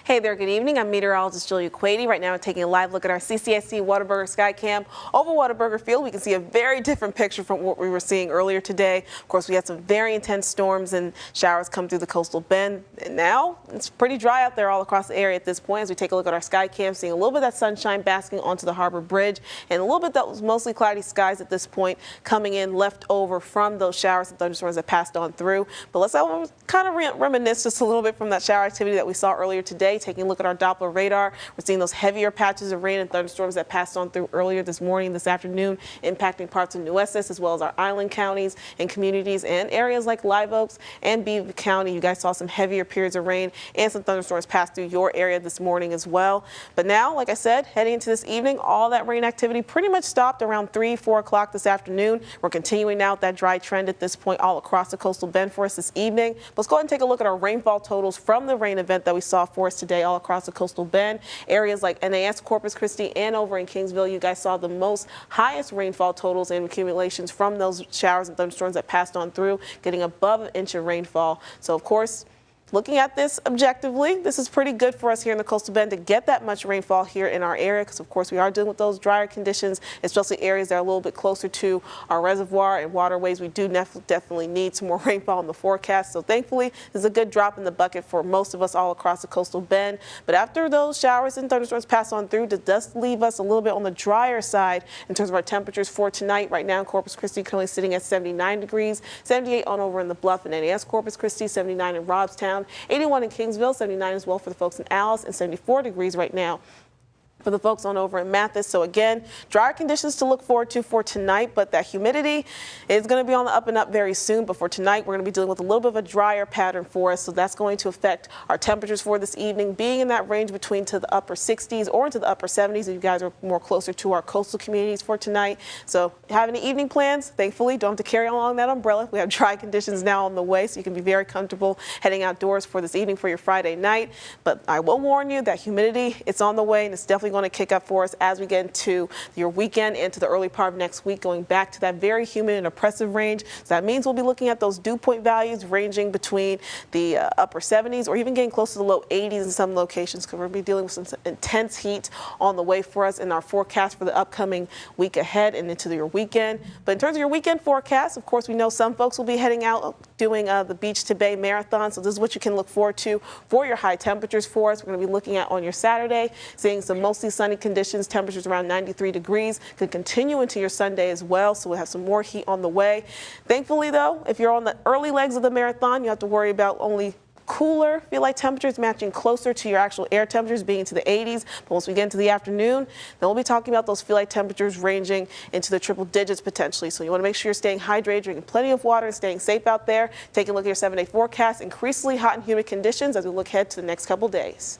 Hey there, good evening. I'm meteorologist Julia Quady. Right now we're taking a live look at our CCIC Whataburger Skycam. Over Whataburger Field, we can see a very different picture from what we were seeing earlier today. Of course, we had some very intense storms and showers come through the coastal bend. And now it's pretty dry out there all across the area at this point as we take a look at our Skycam, seeing a little bit of that sunshine basking onto the Harbor Bridge and a little bit that was mostly cloudy skies at this point coming in left over from those showers and thunderstorms that passed on through. But let's kind of reminisce just a little bit from that shower activity that we saw earlier today. Taking a look at our Doppler radar, we're seeing those heavier patches of rain and thunderstorms that passed on through earlier this morning, this afternoon, impacting parts of Nueces as well as our island counties and communities and areas like Live Oaks and Beaver County. You guys saw some heavier periods of rain and some thunderstorms pass through your area this morning as well. But now, like I said, heading into this evening, all that rain activity pretty much stopped around 3, 4 o'clock this afternoon. We're continuing now with that dry trend at this point all across the coastal bend for us this evening. Let's go ahead and take a look at our rainfall totals from the rain event that we saw for us today all across the coastal bend. Areas like NAS, Corpus Christi, and over in Kingsville, you guys saw the most highest rainfall totals and accumulations from those showers and thunderstorms that passed on through, getting above an inch of rainfall. So, of course, looking at this objectively, this is pretty good for us here in the coastal bend to get that much rainfall here in our area because, of course, we are dealing with those drier conditions, especially areas that are a little bit closer to our reservoir and waterways. We do definitely need some more rainfall in the forecast. So, thankfully, this is a good drop in the bucket for most of us all across the coastal bend. But after those showers and thunderstorms pass on through, it does leave us a little bit on the drier side in terms of our temperatures for tonight. Right now, Corpus Christi currently sitting at 79 degrees, 78 on over in the Bluff and NAS Corpus Christi, 79 in Robstown, 81 in Kingsville, 79 as well for the folks in Alice, and 74 degrees right now for the folks on over in Mathis. So again, drier conditions to look forward to for tonight, but that humidity is going to be on the up and up very soon. But for tonight, we're going to be dealing with a little bit of a drier pattern for us. So that's going to affect our temperatures for this evening, being in that range between to the upper 60s or into the upper 70s if you guys are more closer to our coastal communities for tonight. So have any evening plans? Thankfully, don't have to carry along that umbrella. We have dry conditions now on the way, so you can be very comfortable heading outdoors for this evening for your Friday night. But I will warn you that humidity, it's on the way, and it's definitely going to kick up for us as we get into your weekend into the early part of next week, going back to that very humid and oppressive range. So that means we'll be looking at those dew point values ranging between the upper 70s or even getting close to the low 80s in some locations because we're going to be dealing with some intense heat on the way for us in our forecast for the upcoming week ahead and into your weekend. But in terms of your weekend forecast, of course, we know some folks will be heading out doing the Beach to Bay Marathon. So this is what you can look forward to for your high temperatures for us. We're going to be looking at on your Saturday, seeing some mostly sunny conditions, temperatures around 93 degrees, could continue into your Sunday as well. So we'll have some more heat on the way. Thankfully, though, if you're on the early legs of the marathon, you have to worry about only cooler feel like temperatures matching closer to your actual air temperatures being into the 80s. But once we get into the afternoon, then we'll be talking about those feel like temperatures ranging into the triple digits potentially. So you want to make sure you're staying hydrated, drinking plenty of water, and staying safe out there. Taking a look at your 7-day forecast, increasingly hot and humid conditions as we look ahead to the next couple days.